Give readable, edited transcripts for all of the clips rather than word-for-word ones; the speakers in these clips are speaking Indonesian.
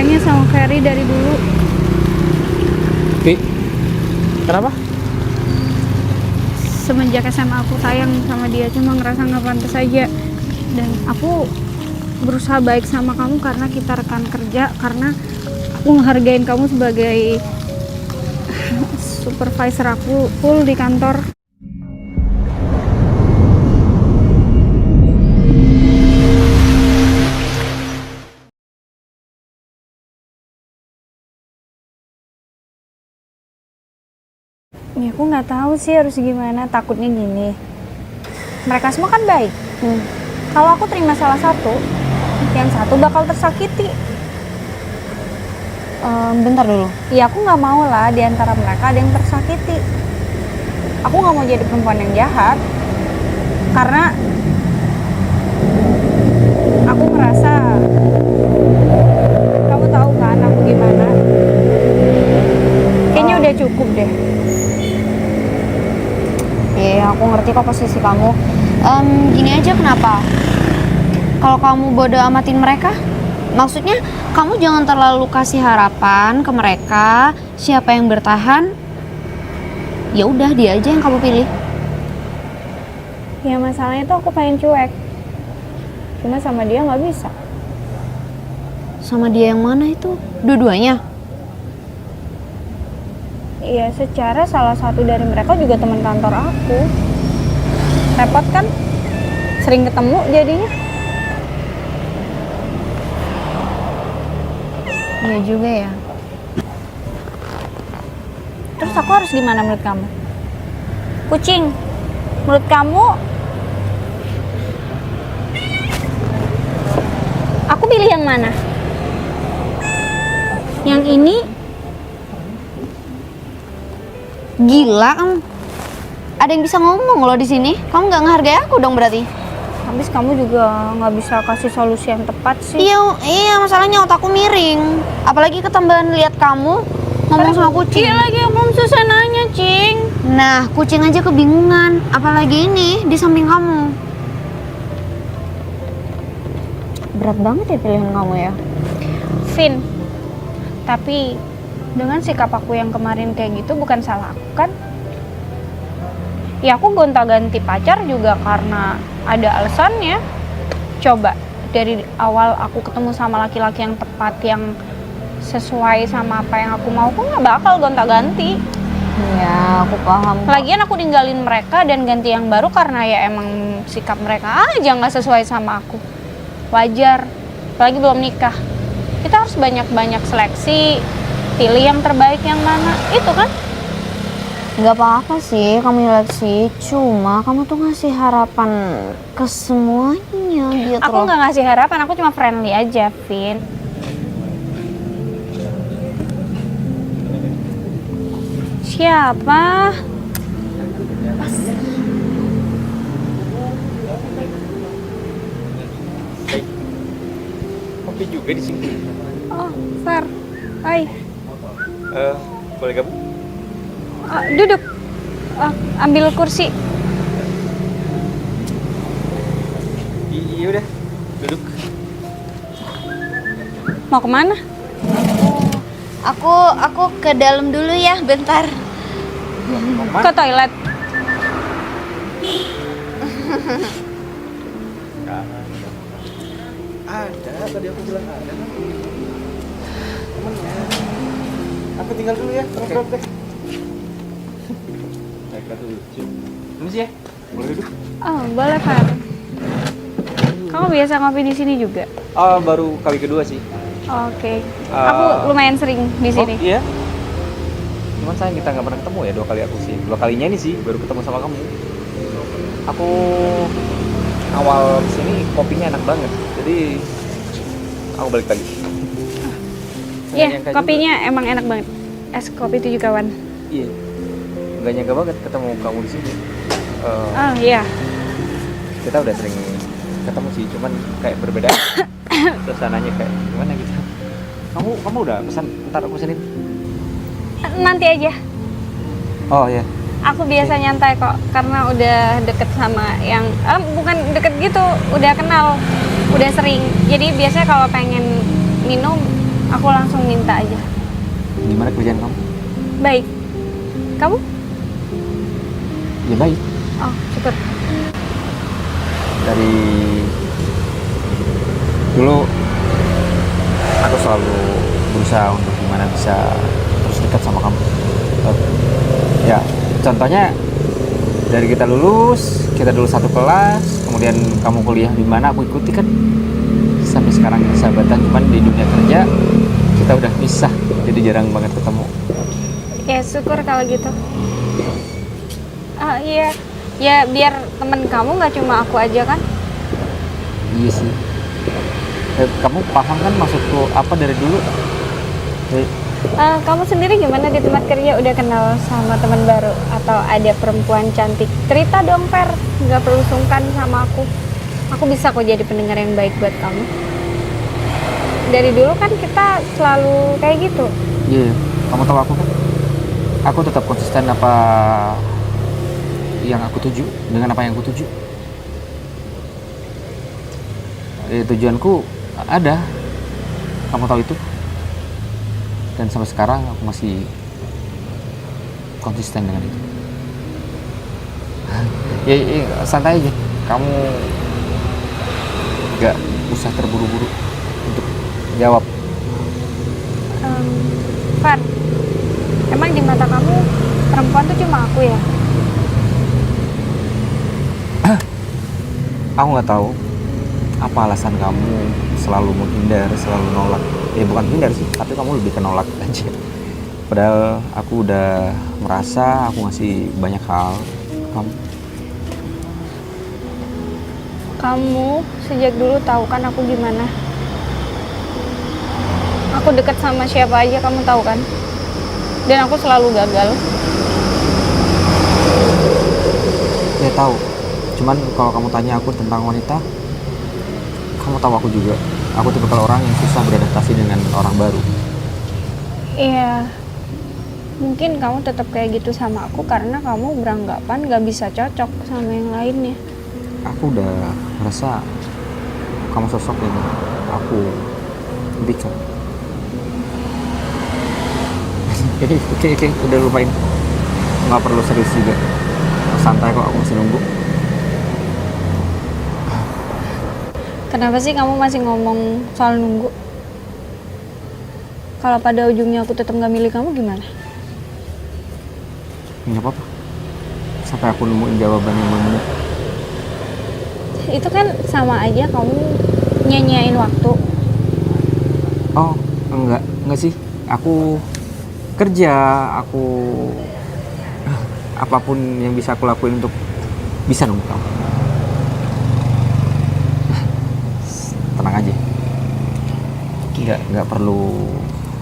sayangnya sama Ferry dari dulu. Vi, kenapa? Semenjak SMA aku sayang sama dia, cuma ngerasa nggak pantas aja. Dan aku berusaha baik sama kamu karena kita rekan kerja, karena aku ngehargain kamu sebagai supervisor aku full di kantor. Ya aku nggak tahu sih harus gimana, takutnya gini. Mereka semua kan baik. Kalau aku terima salah satu, yang satu bakal tersakiti. Bentar dulu. Ya aku nggak mau lah di antara mereka ada yang tersakiti. Aku nggak mau jadi perempuan yang jahat. Karena aku ngerasa, kamu tahu kan aku gimana. Kayaknya udah cukup deh. Iya, aku ngerti kok posisi kamu. Gini aja, kenapa? Kalau kamu bodo amatin mereka, maksudnya kamu jangan terlalu kasih harapan ke mereka. Siapa yang bertahan, ya udah dia aja yang kamu pilih. Ya masalahnya tuh aku pengen cuek. Cuma sama dia nggak bisa. Sama dia yang mana itu? Dua-duanya? Iya, secara salah satu dari mereka juga teman kantor aku. Repot kan? Sering ketemu jadinya. Iya juga ya. Terus aku harus gimana menurut kamu? Kucing, menurut kamu aku pilih yang mana? Yang ini? Gila kamu. Ada yang bisa ngomong loh di sini. Kamu nggak ngehargai aku dong berarti. Habis kamu juga nggak bisa kasih solusi yang tepat sih. Iya, masalahnya otakku miring. Apalagi ketambahan lihat kamu ngomong sama kucing. Iya lagi aku susah nanya, Cing. Nah, kucing aja kebingungan. Apalagi ini di samping kamu. Berat banget ya pilihan kamu ya. Vin, tapi dengan sikap aku yang kemarin kayak gitu bukan salah aku kan? Ya aku gonta-ganti pacar juga karena ada alasannya. Coba dari awal aku ketemu sama laki-laki yang tepat, yang sesuai sama apa yang aku mau, aku nggak bakal gonta-ganti. Ya, aku paham. Lagian aku ninggalin mereka dan ganti yang baru karena ya emang sikap mereka aja nggak sesuai sama aku. Wajar, apalagi belum nikah. Kita harus banyak-banyak seleksi, pilih yang terbaik yang mana, itu kan? Gak apa-apa sih kamu seleksi, cuma kamu tuh ngasih harapan ke semuanya gitu. Aku nggak ngasih harapan, aku cuma friendly aja, Vin. Siapa? Kopi juga di sini. Oh, Fer. Hai. Boleh gabung? Duduk. Ambil kursi. Iya udah, duduk. Mau kemana? Aku ke dalam dulu ya, bentar. Ke toilet. Ada, tadi aku bilang ada. Temennya. Aku tinggal dulu ya, ngobrol deh. Mereka tuh lucu. Ini sih ya, boleh duduk? Oh, boleh, Fer. Kamu biasa ngopi di sini juga? Oh, baru kali kedua sih. Oke. Aku lumayan sering di sini. Oh, iya? Cuman sayang kita nggak pernah ketemu ya, 2 kali aku sih. 2 kalinya ini sih baru ketemu sama kamu. Aku awal kesini kopinya enak banget, jadi aku balik lagi. Iya, kopinya emang enak banget. Es kopi 7 kawan. Iya, nggak nyangka banget ketemu kamu di sini. Oh iya. Kita udah sering ketemu sih, cuman kayak berbeda. Suasananya kayak gimana gitu. Kamu udah pesan? Ntar aku pesenin. Nanti aja. Oh iya. Aku biasa nyantai kok, karena udah deket sama yang bukan deket gitu, udah kenal, udah sering. Jadi biasanya kalau pengen minum Aku langsung minta aja. Gimana kerjaan kamu? Baik. Kamu? Ya baik. Oh, syukur. Dari dulu aku selalu berusaha untuk gimana bisa terus dekat sama kamu. Ya, contohnya dari kita lulus, kita dulu satu kelas, kemudian kamu kuliah di mana aku ikuti kan. Sampai sekarang sahabatan, cuman di dunia kerja kita udah pisah, jadi jarang banget ketemu. Ya syukur kalau gitu. Ah iya, ya biar temen kamu nggak cuma aku aja kan? Iya sih. Kamu paham kan maksudku apa dari dulu? Kamu sendiri gimana di tempat kerja? Udah kenal sama teman baru atau ada perempuan cantik? Cerita dong, Fer. Nggak perlu sungkan sama aku. Aku bisa kok jadi pendengar yang baik buat kamu. Dari dulu kan kita selalu kayak gitu. Iya, kamu tahu aku kan? Aku tetap konsisten apa yang aku tuju dengan apa yang aku tuju. Tujuanku ada, kamu tahu itu. Dan sampai sekarang aku masih konsisten dengan itu. Ya, santai aja. Kamu gak usah terburu-buru untuk jawab. Far, emang di mata kamu perempuan tuh cuma aku ya? Aku nggak tahu apa alasan kamu selalu menghindar, selalu nolak. Ya bukan hindar sih, tapi kamu lebih ke nolak aja. Padahal aku udah merasa aku ngasih banyak hal ke kamu. Kamu sejak dulu tahu kan aku gimana? Aku deket sama siapa aja kamu tahu kan? Dan aku selalu gagal. Ya tahu. Cuman kalau kamu tanya aku tentang wanita, kamu tahu aku juga. Aku tipikal orang yang susah beradaptasi dengan orang baru. Iya, mungkin kamu tetap kayak gitu sama aku karena kamu beranggapan gak bisa cocok sama yang lainnya. Aku udah merasa kamu sosok yang aku impikan. Oke, udah lupain. Nggak perlu serius juga. Santai kok, aku masih nunggu. Kenapa sih kamu masih ngomong soal nunggu? Kalau pada ujungnya aku tetap gak milih kamu gimana? Nggak apa-apa. Sampai aku nemuin jawaban yang benar. Itu kan sama aja kamu nyanyain waktu. Oh, enggak sih. Aku kerja, apapun yang bisa aku lakuin untuk bisa nunggu kamu. Tenang aja. Nggak perlu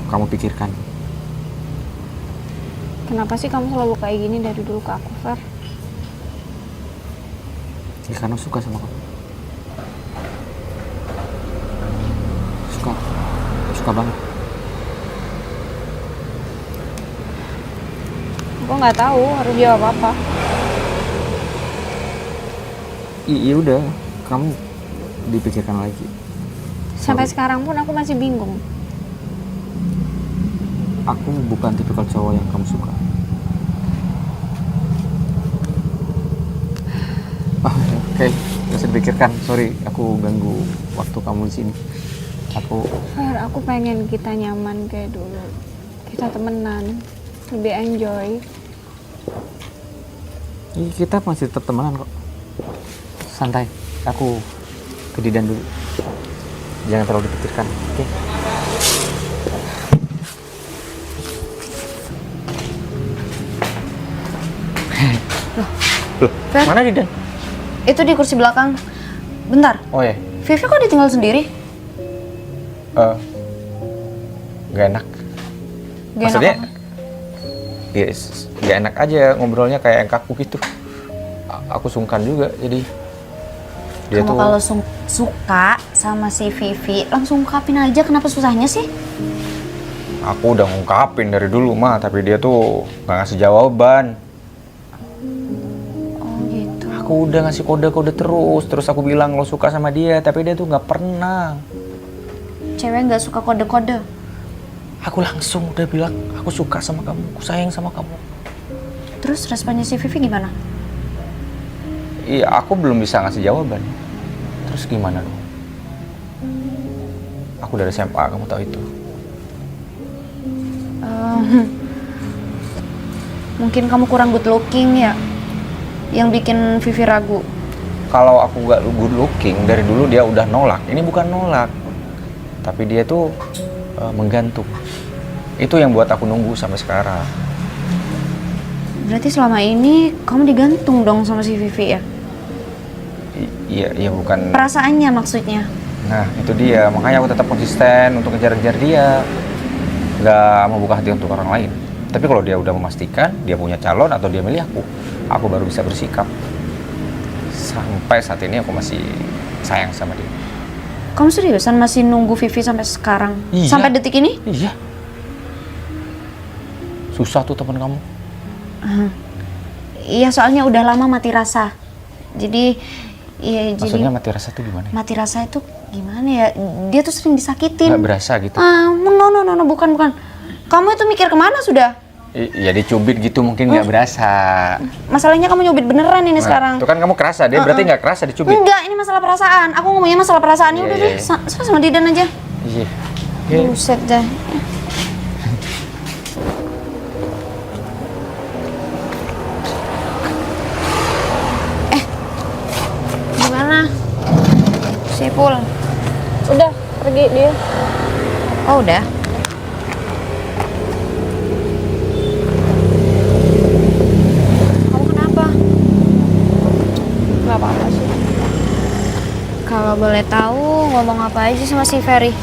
kamu pikirkan. Kenapa sih kamu selalu kayak gini dari dulu ke aku, Far? Ya karena suka sama kamu. Suka banget. Aku nggak tahu harus jawab apa. Iya udah, kamu dipikirkan lagi. Sampai sekarang pun aku masih bingung. Aku bukan tipikal cowok yang kamu suka. Oke, nggak usah dipikirkan. Sorry, aku ganggu waktu kamu di sini. Far, aku pengen kita nyaman kayak dulu. Kita temenan, lebih enjoy. Kita masih tetap temenan kok. Santai, aku ke Didan dulu. Jangan terlalu dipikirkan, oke? Loh, Fer? mana Didan? Itu di kursi belakang. Bentar, Oh ya, Vivi kok ditinggal sendiri? gak enak. Gak Maksudnya, enak gak enak aja ngobrolnya kayak yang kaku gitu. Aku sungkan juga, jadi dia Kamu tuh kalau suka sama si Vivi, langsung ungkapin aja, kenapa susahnya sih? aku udah ngungkapin dari dulu mah, tapi dia tuh gak ngasih jawaban. Oh gitu. Aku udah ngasih kode-kode terus aku bilang lo suka sama dia, tapi dia tuh nggak pernah. Cewek nggak suka kode-kode. Aku langsung udah bilang, aku suka sama kamu, aku sayang sama kamu. Terus responnya si Vivi gimana? Iya, aku belum bisa ngasih jawaban. Terus gimana dong? Aku dari SMA, kamu tahu itu. Mungkin kamu kurang good looking ya, yang bikin Vivi ragu. Kalau aku gak good looking, dari dulu dia udah nolak. Ini bukan nolak, tapi dia tuh menggantung. Itu yang buat aku nunggu sampai sekarang. Berarti selama ini kamu digantung dong sama si Vivi ya? Iya bukan. Perasaannya maksudnya? Nah, itu dia. Makanya aku tetap konsisten untuk ngejar-ngejar dia. Gak mau buka hati untuk orang lain. Tapi kalau dia udah memastikan dia punya calon atau dia milih aku baru bisa bersikap. Sampai saat ini aku masih sayang sama dia. Kamu seriusan masih nunggu Vivi sampai sekarang? Iya. Sampai detik ini? Iya. Susah tuh teman kamu. Iya, soalnya udah lama mati rasa. Jadi, iya Maksudnya jadi mati rasa tuh gimana? mati rasa itu gimana ya? Dia tuh sering disakitin. Gak berasa gitu? No, bukan. Kamu itu mikir kemana sudah? Iya dicubit gitu mungkin nggak berasa. Masalahnya kamu nyubit beneran ini sekarang. Itu kan kamu kerasa, dia berarti nggak kerasa dicubit. Enggak, ini masalah perasaan. Aku ngomongnya masalah perasaan. Udah deh, sama Didan aja. Iya. Buset dah. Gimana? Sipul. Udah, pergi dia. Oh, udah. Kamu kenapa? Nggak apa-apa sih. Kalau boleh tahu, ngomong apa aja sama si Ferry?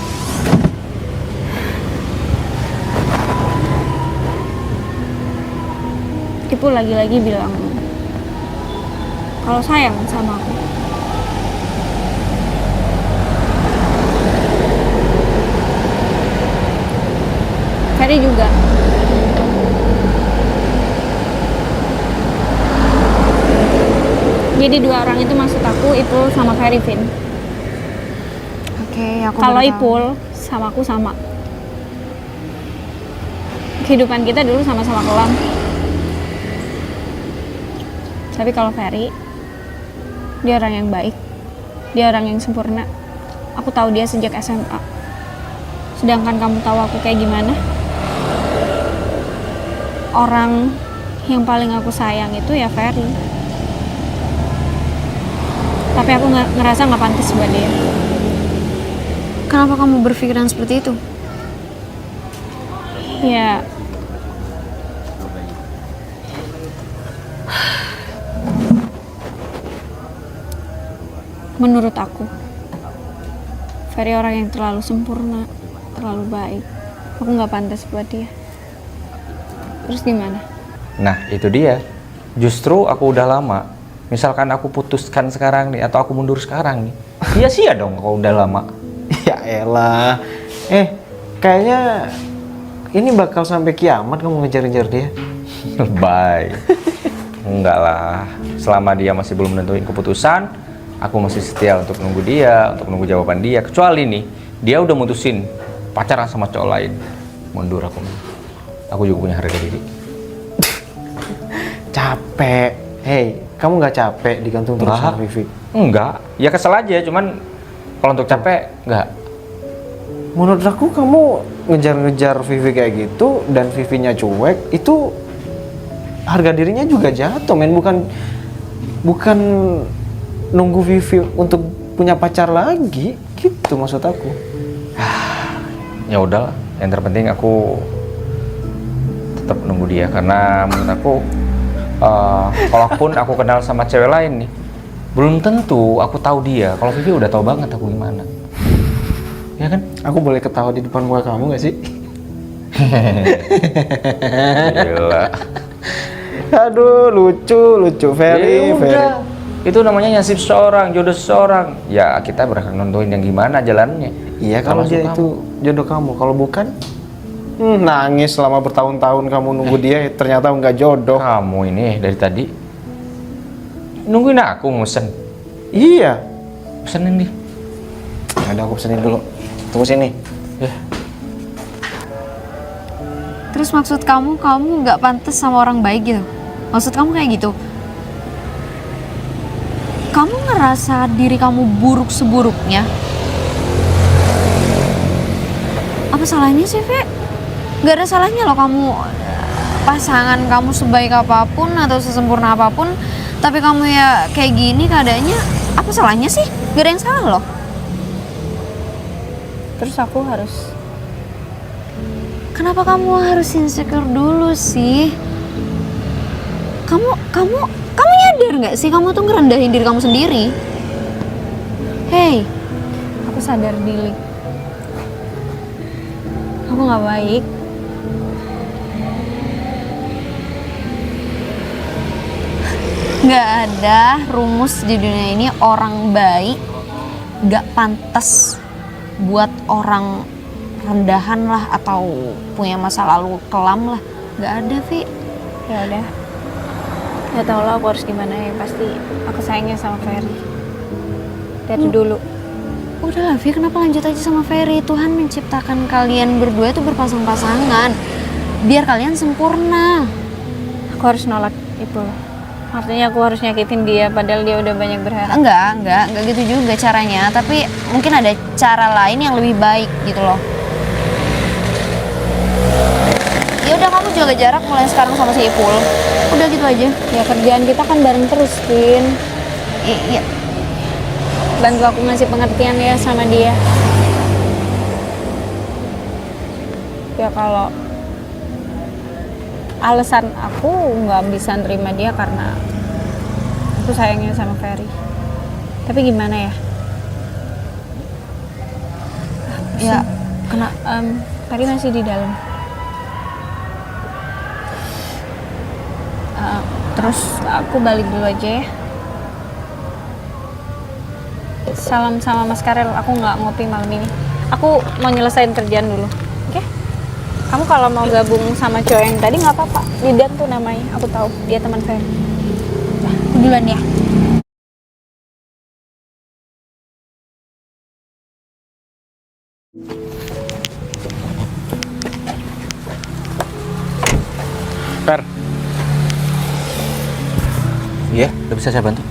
Ibu lagi-lagi bilang kalau sayang sama aku. Ferry juga. Jadi dua orang itu maksud aku, Ipul sama Ferry, Vin. Oke, aku Kalau baru tahu. Ipul sama aku sama. Kehidupan kita dulu sama-sama kelam. Tapi kalau Ferry, dia orang yang baik. Dia orang yang sempurna. Aku tahu dia sejak SMA. Sedangkan kamu tahu aku kayak gimana? Orang yang paling aku sayang itu ya Ferry. Tapi aku ngerasa nggak pantas buat dia. Kenapa kamu berpikiran seperti itu? Ya, menurut aku, Ferry orang yang terlalu sempurna, terlalu baik. Aku nggak pantas buat dia. Terus gimana? Nah, itu dia. Justru aku udah lama. Misalkan aku putuskan sekarang nih, atau aku mundur sekarang nih, sia-sia dong kalau udah lama. Ya elah. Kayaknya ini bakal sampai kiamat kamu ngejar-ngejar dia. Bye. Enggak lah. Selama dia masih belum menentuin keputusan, aku masih setia untuk nunggu dia, untuk nunggu jawaban dia. Kecuali nih, dia udah mutusin pacaran sama cowok lain. Mundur aku. Aku juga punya harga diri. Capek. Hei, kamu nggak capek digantung terus Lah. sama Vivi? Enggak, ya kesel aja. Cuman kalau untuk capek, enggak. Menurut aku kamu ngejar-ngejar Vivi kayak gitu dan Vivinya cuek, itu harga dirinya juga jatuh, men. Bukan nunggu Vivi untuk punya pacar lagi, gitu maksud aku. Ya udahlah, yang terpenting aku tetap nunggu dia karena menurut aku kalaupun aku kenal sama cewek lain nih, belum tentu aku tahu dia. Kalau Vivi udah tahu banget aku gimana. Ya kan? Aku boleh ketawa di depan muka kamu nggak sih? Gila. Aduh, lucu, Ferry, Ya Ferry. udah. Itu namanya nasib seorang, jodoh seorang. Ya kita berhak nentuin yang gimana jalannya. Iya, kalau Termasuk dia kamu. itu jodoh kamu. Kalau bukan, nangis selama bertahun-tahun kamu nunggu dia, ternyata nggak jodoh. Kamu ini dari tadi nungguin aku mesen. Iya. Pesenin nih. Ada aku pesenin dulu. Tunggu sini. Ya. Terus maksud kamu nggak pantas sama orang baik gitu? Maksud kamu kayak gitu? Kamu ngerasa diri kamu buruk seburuknya? Apa salahnya sih, Ve? Gak ada salahnya loh kamu, pasangan kamu sebaik apapun atau sesempurna apapun, tapi kamu ya kayak gini keadaannya, apa salahnya sih? Gak ada yang salah loh. Terus aku harus... Kenapa kamu harus insecure dulu sih? Kamu nyadar nggak sih kamu tuh ngerendahin diri kamu sendiri? Hey, Aku sadar diri. Aku nggak baik. nggak ada rumus di dunia ini orang baik nggak pantas buat orang rendahan lah atau punya masa lalu kelam lah. Nggak ada, Vi. Ya udah. Gak tau lah aku harus gimana ya. Pasti aku sayangnya sama Ferry. Dari dulu. Udah lah, Vi, kenapa lanjut aja sama Ferry? Tuhan menciptakan kalian berdua itu berpasang-pasangan biar kalian sempurna. Aku harus nolak itu. Artinya aku harus nyakitin dia padahal dia udah banyak berharap. Enggak gitu juga caranya. Tapi mungkin ada cara lain yang lebih baik gitu loh. Ya udah, kamu jaga jarak mulai sekarang sama si Ipul. Udah gitu aja. Ya kerjaan kita kan bareng terus, Vin. Iya. Bantu aku ngasih pengertian ya sama dia. Ya kalau alasan aku nggak bisa nerima dia karena aku sayangnya sama Ferry. Tapi gimana ya? Ya, kena Ferry masih di dalam. Terus aku balik dulu aja ya. Salam sama Mas Karel, aku nggak ngopi malam ini. Aku mau nyelesain kerjaan dulu. Oke? Kamu kalau mau gabung sama cowok yang tadi nggak apa-apa. Lidan tuh namanya, aku tahu dia teman Ferry. Nah, aku duluan ya. Per. Iya, udah bisa saya bantu.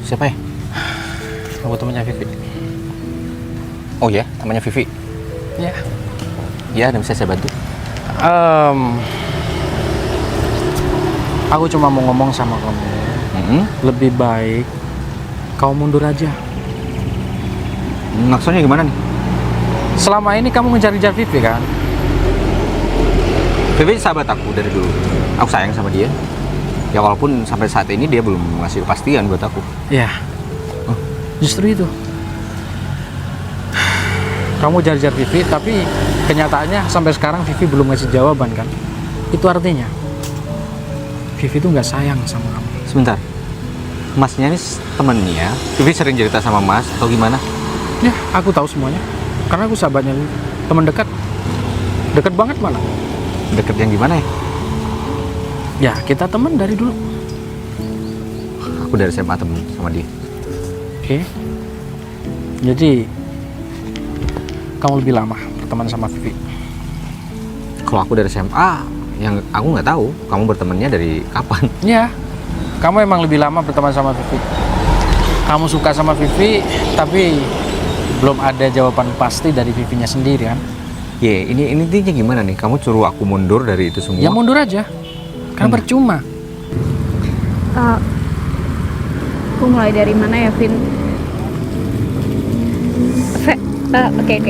Siapa ya? Aku temannya Vivi. Oh ya, namanya Vivi. Ya. Iya, udah bisa saya bantu. Aku cuma mau ngomong sama kamu. Lebih baik kau mundur aja. Maksudnya gimana nih? Selama ini kamu ngejar-ngejar Vivi kan? Vivi sahabat aku dari dulu. Aku sayang sama dia. Ya walaupun sampai saat ini dia belum ngasih kepastian buat aku. Iya. Justru itu. Kamu jar-jar Vivi, tapi kenyataannya sampai sekarang Vivi belum ngasih jawaban kan? Itu artinya Vivi itu nggak sayang sama kamu. Sebentar. Masnya ini temennya. Vivi sering cerita sama Mas atau gimana? Ya, aku tahu semuanya. Karena aku sahabatnya Vivi. Teman dekat. Dekat banget mana? Deket yang gimana ya? Ya, kita teman dari dulu. Aku dari SMA temen sama dia. Oke. Jadi kamu lebih lama berteman sama Vivi. Kalau aku dari SMA, yang aku nggak tahu kamu bertemannya dari kapan. Ya, kamu emang lebih lama berteman sama Vivi. Kamu suka sama Vivi, tapi belum ada jawaban pasti dari Vivinya sendiri kan? Ini intinya gimana nih? Kamu suruh aku mundur dari itu semua? Ya mundur aja, kan percuma. Aku mulai dari mana ya, Vin? Oke.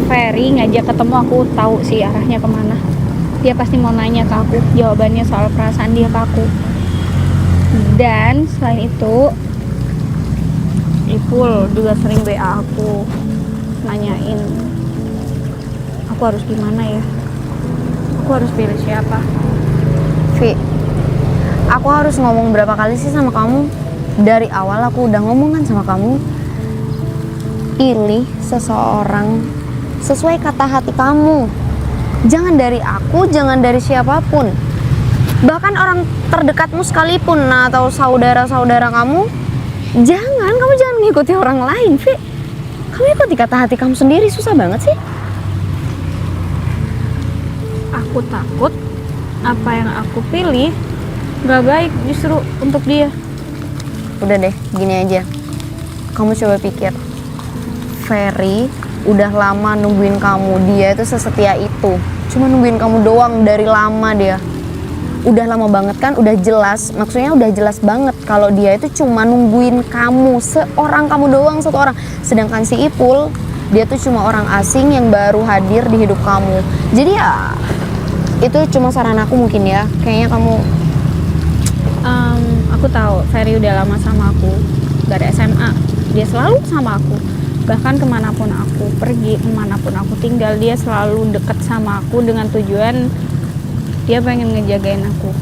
Ferry ngajak ketemu, aku tahu sih arahnya kemana. Dia pasti mau nanya ke aku jawabannya soal perasaan dia ke aku. Dan selain itu, Ipul juga sering WA aku nanyain aku harus gimana ya, aku harus pilih siapa. Vi, aku harus ngomong berapa kali sih sama kamu? Dari awal aku udah ngomong kan sama kamu, pilih seseorang sesuai kata hati kamu. Jangan dari aku, jangan dari siapapun. Bahkan orang terdekatmu sekalipun atau saudara-saudara kamu, kamu jangan ngikuti orang lain, Vi. Kamu ikuti kata hati kamu sendiri, susah banget sih. Aku takut apa yang aku pilih gak baik justru untuk dia. Udah deh, gini aja. Kamu coba pikir. Ferry udah lama nungguin kamu. Dia itu sesetia itu. Cuma nungguin kamu doang dari lama dia. Udah lama banget kan, udah jelas. Maksudnya udah jelas banget kalau dia itu cuma nungguin kamu. Seorang kamu doang, satu orang. Sedangkan si Ipul, dia tuh cuma orang asing yang baru hadir di hidup kamu. Jadi ya, itu cuma saran aku mungkin ya. Kayaknya kamu... Aku tahu Ferry udah lama sama aku dari SMA. Dia selalu sama aku. Bahkan kemanapun aku pergi, kemanapun aku tinggal, dia selalu deket sama aku dengan tujuan dia pengen ngejagain aku.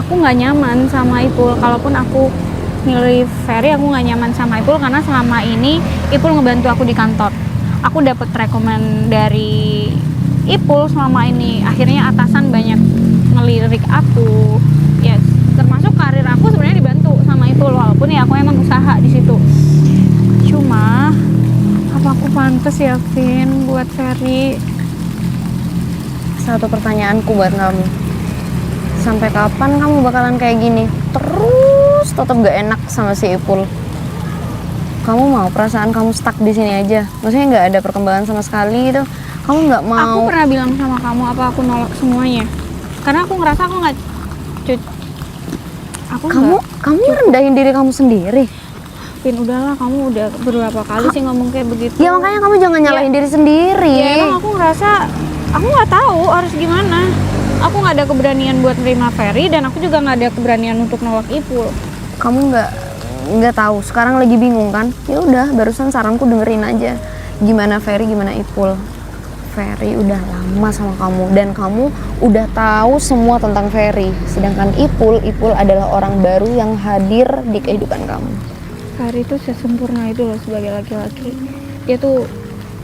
Aku nggak nyaman sama Ipul. Kalaupun aku milih Ferry, aku nggak nyaman sama Ipul karena selama ini Ipul ngebantu aku di kantor. Aku dapat rekomend dari Ipul selama ini. Akhirnya atasan banyak ngelirik aku. Ya, termasuk karir aku sebenarnya dibantu sama Ipul, walaupun ya aku emang usaha di situ. Cuma apa aku pantas ya, Vin, buat Ferry? Satu pertanyaanku buat kamu. Sampai kapan kamu bakalan kayak gini? Terus tetap gak enak sama si Ipul? Kamu mau perasaan kamu stuck di sini aja? Maksudnya nggak ada perkembangan sama sekali gitu? Kamu nggak mau? Aku pernah bilang sama kamu apa aku nolak semuanya? Karena aku ngerasa aku nggak Kamu rendahin diri kamu sendiri. Vin, udahlah, kamu udah beberapa kali sih ngomong kayak begitu. Ya makanya kamu jangan nyalahin diri sendiri. Ya emang aku ngerasa aku nggak tahu harus gimana. Aku nggak ada keberanian buat nerima Ferry dan aku juga nggak ada keberanian untuk nolak Ipul. Kamu nggak tahu. Sekarang lagi bingung kan? Ya udah, barusan saranku dengerin aja. Gimana Ferry, gimana Ipul? Ferry udah lama sama kamu dan kamu udah tahu semua tentang Ferry. Sedangkan Ipul adalah orang baru yang hadir di kehidupan kamu. Ferry tuh sesempurna itu loh sebagai laki-laki. Dia tuh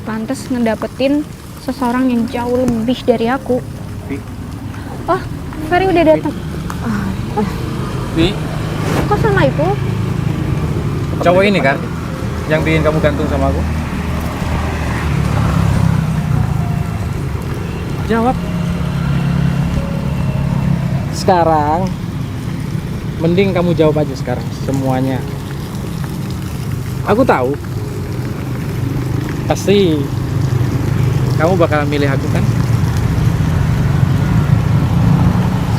pantas ngedapetin seseorang yang jauh lebih dari aku. Oh, Ferry udah datang. Pi, Kok sama Ipul? cowok ini kan yang bikin kamu gantung sama aku? Jawab. Sekarang mending kamu jawab aja sekarang semuanya. Aku tahu pasti kamu bakalan milih aku kan?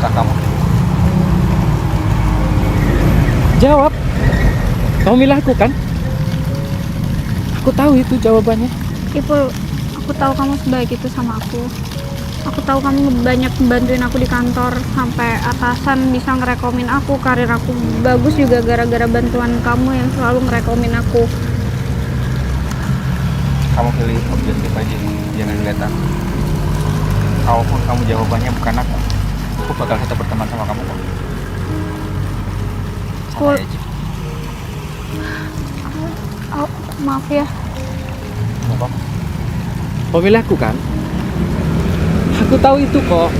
Serah kamu. Jawab. Kamu milih aku kan? Aku tahu itu jawabannya. Ipul, aku tahu kamu sebaik itu sama aku. Aku tahu kamu banyak bantuin aku di kantor sampai atasan bisa ngerekomin aku. Karir aku bagus juga gara-gara bantuan kamu yang selalu ngerekomin aku. Kamu pilih objektif aja, jangan kelihatan. Kalaupun kamu jawabannya bukan aku bakal tetap berteman sama kamu kok. Pul. Santai aja. Oh, maaf ya. Nggak apa-apa. Kau milih aku kan? Aku tahu itu kok.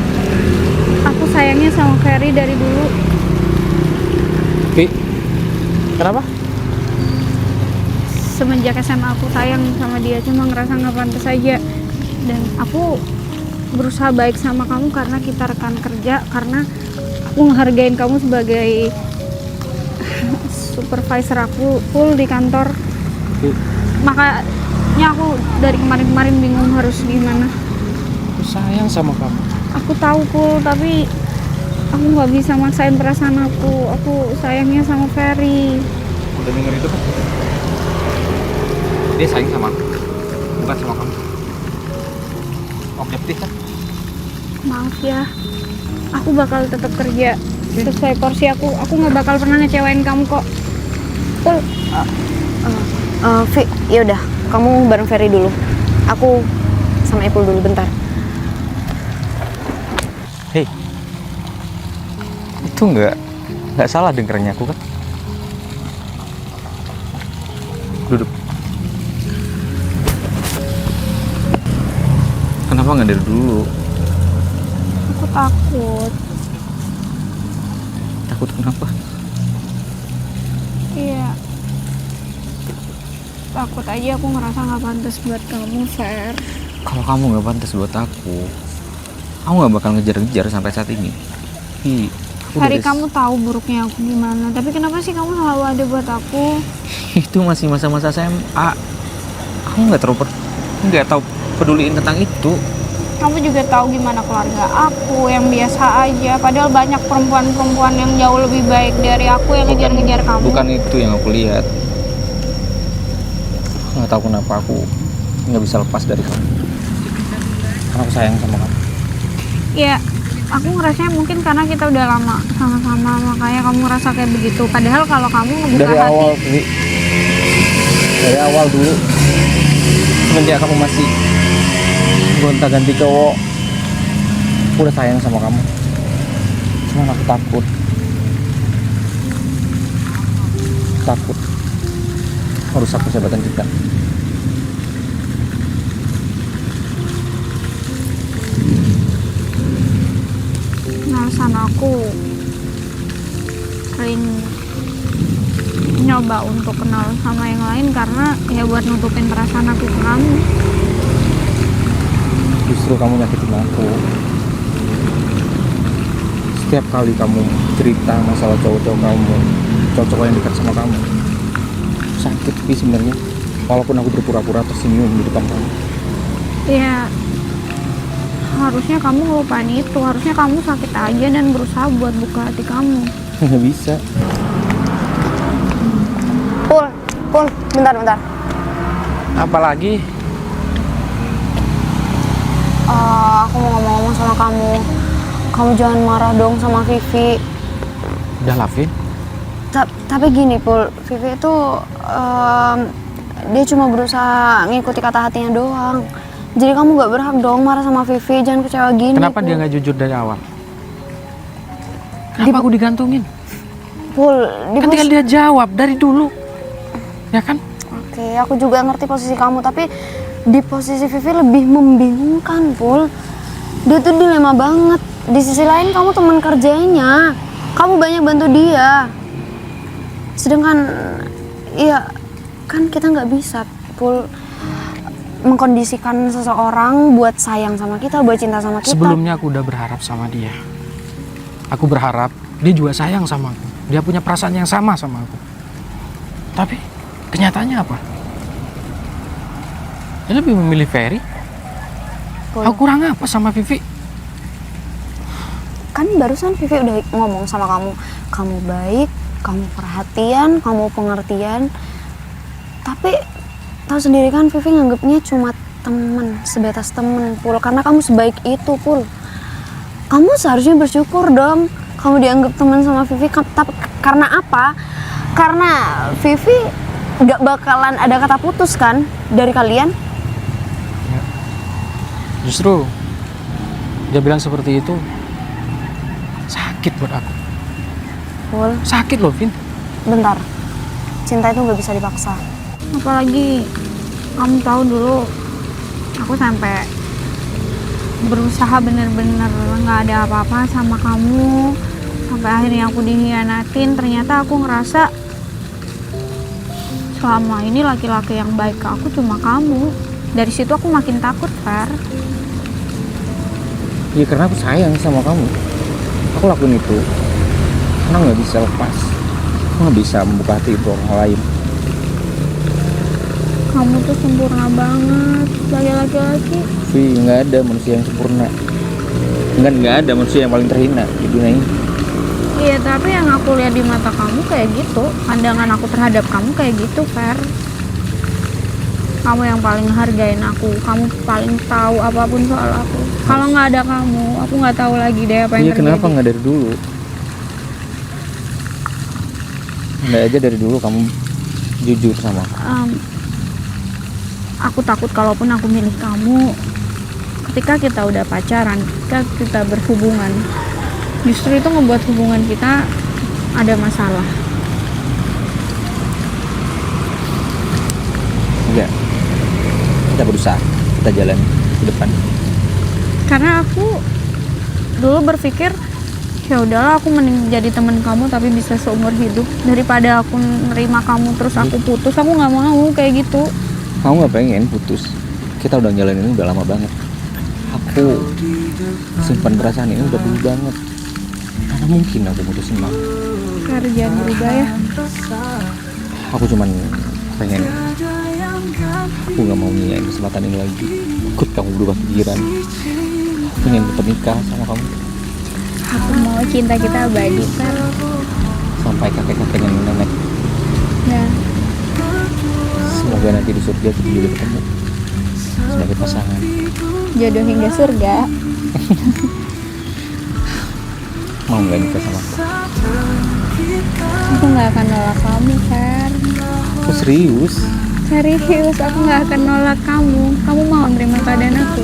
Aku sayangnya sama Ferry dari dulu. Pi, kenapa? Semenjak SMA aku sayang sama dia, cuma ngerasa nggak pantas aja. Dan aku berusaha baik sama kamu karena kita rekan kerja, karena aku ngehargain kamu sebagai supervisor aku full di kantor. Pi, Makanya aku dari kemarin-kemarin bingung harus gimana. aku sayang sama kamu. Aku tahu Pul, tapi aku nggak bisa maksain perasaan aku. Aku sayangnya sama Ferry. Udah denger itu kan? Dia sayang sama aku, bukan sama kamu. Objektif kan? Maaf ya, aku bakal tetap kerja sesuai porsi aku. Aku nggak bakal pernah ngecewain kamu kok. Pul, Vi, yaudah, kamu bareng Ferry dulu. Aku sama Ipul dulu bentar. Hei, itu nggak salah dengernya aku kan? Duduk. Kenapa nggak dari dulu? aku takut. Takut kenapa? Iya, takut aja aku ngerasa nggak pantas buat kamu, Fer. Kalau kamu nggak pantas buat aku nggak bakal ngejar-ngejar sampai saat ini. Hari kamu tahu buruknya aku gimana, tapi kenapa sih kamu selalu ada buat aku? Itu masih masa-masa SMA. Aku nggak tahu peduliin tentang itu. Kamu juga tahu gimana keluarga aku yang biasa aja, padahal banyak perempuan-perempuan yang jauh lebih baik dari aku yang ngejar-ngejar kamu. Bukan itu yang aku lihat. Aku nggak tahu kenapa aku nggak bisa lepas dari kamu. Karena aku sayang sama kamu. Ya, aku ngerasanya mungkin karena kita udah lama sama-sama, makanya kamu ngerasa kayak begitu. Padahal kalau kamu ngebuka Dari hati, awal, Vi. Dari awal dulu. Semenjak kamu masih gonta-ganti cowok, aku udah sayang sama kamu. Cuman aku takut merusak persahabatan kita. alasan aku sering nyoba untuk kenal sama yang lain karena ya buat nutupin perasaan aku ke kamu. Justru kamu nyakitin aku. Setiap kali kamu cerita masalah cowok-cowok kamu, cowok-cowok yang dekat sama kamu, sakit sih sebenarnya. Walaupun aku berpura-pura tersenyum di depan kamu. Ya harusnya kamu ngelupain itu, harusnya kamu sakit aja dan berusaha buat buka hati kamu. Nggak bisa. Pul, bentar. Apalagi? Aku mau ngomong-ngomong sama kamu. Kamu jangan marah dong sama Vivi. Udah lah, Vin. Tapi gini, Pul, Vivi itu dia cuma berusaha ngikuti kata hatinya doang. Jadi kamu gak berhak dong marah sama Vivi, jangan kecewa gini. Kenapa Pul. dia nggak jujur dari awal? Kenapa aku digantungin? Pul, Kan tinggal dia jawab dari dulu. Ya kan? Oke, aku juga ngerti posisi kamu, tapi di posisi Vivi lebih membingungkan, Pul. Dia tuh dilema banget. Di sisi lain kamu teman kerjanya, kamu banyak bantu dia. Sedangkan, ya kan kita nggak bisa, Pul, mengkondisikan seseorang buat sayang sama kita, buat cinta sama kita. Sebelumnya aku udah berharap sama dia. Aku berharap dia juga sayang sama aku. Dia punya perasaan yang sama sama aku. Tapi kenyataannya apa? Dia lebih memilih Ferry. Pul, Aku kurang apa sama Vivi? kan barusan Vivi udah ngomong sama kamu, kamu baik, kamu perhatian, kamu pengertian. Tapi tahu sendiri kan Vivi nganggapnya cuma temen, sebatas temen, Pul. Karena kamu sebaik itu, Pul. Kamu seharusnya bersyukur dong kamu dianggap teman sama Vivi. Tapi karena apa? Karena Vivi gak bakalan ada kata putus kan dari kalian. Justru dia bilang seperti itu sakit buat aku. Pul, Sakit loh, Vin. bentar. Cinta itu gak bisa dipaksa. Apalagi kamu tahu dulu aku sampai berusaha bener-bener nggak ada apa-apa sama kamu, sampai akhirnya aku dikhianatin. Ternyata aku ngerasa selama ini laki-laki yang baik ke aku cuma kamu. Dari situ aku makin takut, Fer. Ya karena aku sayang sama kamu. Aku lakuin itu karena nggak bisa lepas. Aku nggak bisa membuka hati untuk orang lain. Kamu tuh sempurna banget sebagai laki-laki. Tapi nggak ada manusia yang sempurna. Nggak ada manusia yang paling terhina di dunia ini. Iya, tapi yang aku lihat di mata kamu kayak gitu. Pandangan aku terhadap kamu kayak gitu, Fer. Kamu yang paling hargain aku. Kamu paling tahu apapun soal aku. Kalau nggak ada kamu, aku nggak tahu lagi deh apa yang Iya terjadi. kenapa nggak dari dulu? Nggak aja dari dulu kamu jujur sama aku. Aku takut kalaupun aku milih kamu, ketika kita udah pacaran, ketika kita berhubungan, justru itu ngebuat hubungan kita ada masalah. Enggak. Kita berusaha, kita jalan ke depan. Karena aku dulu berpikir Ya udahlah, aku mending jadi teman kamu tapi bisa seumur hidup daripada aku nerima kamu terus aku putus. Aku nggak mau kayak gitu. Kamu nggak pengen putus? Kita udah jalanin ini udah lama banget. Aku simpan perasaan ini udah dulu banget. Mana mungkin aku putusin kamu? Kar, jangan berubah ya. Aku cuman pengen, aku nggak mau nyanyiin kesempatan ini lagi. Ikut kamu berubah pikiran. Aku pengen tetap nikah sama kamu Aku mau cinta kita abadi, Kar. sampai kakek-kakek dan nenek. Ya, Semoga nanti di surga kita juga ketemu sebagai pasangan. jodoh hingga surga. Mau nggak nikah sama aku? Aku nggak akan nolak kamu, Kar. Aku serius. Serius, aku nggak akan nolak kamu. Kamu mau nerima keadaan aku?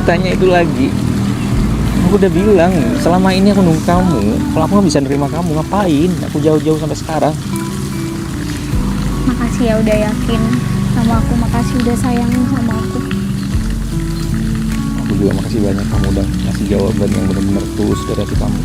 Tanya itu lagi. Aku udah bilang, selama ini aku nunggu kamu. Kalau aku nggak bisa nerima kamu, ngapain? Aku jauh-jauh sampai sekarang. Makasih ya udah yakin sama aku. Makasih udah sayang sama aku. Aku juga makasih banyak kamu udah ngasih jawaban yang benar-benar tulus dari hati kamu.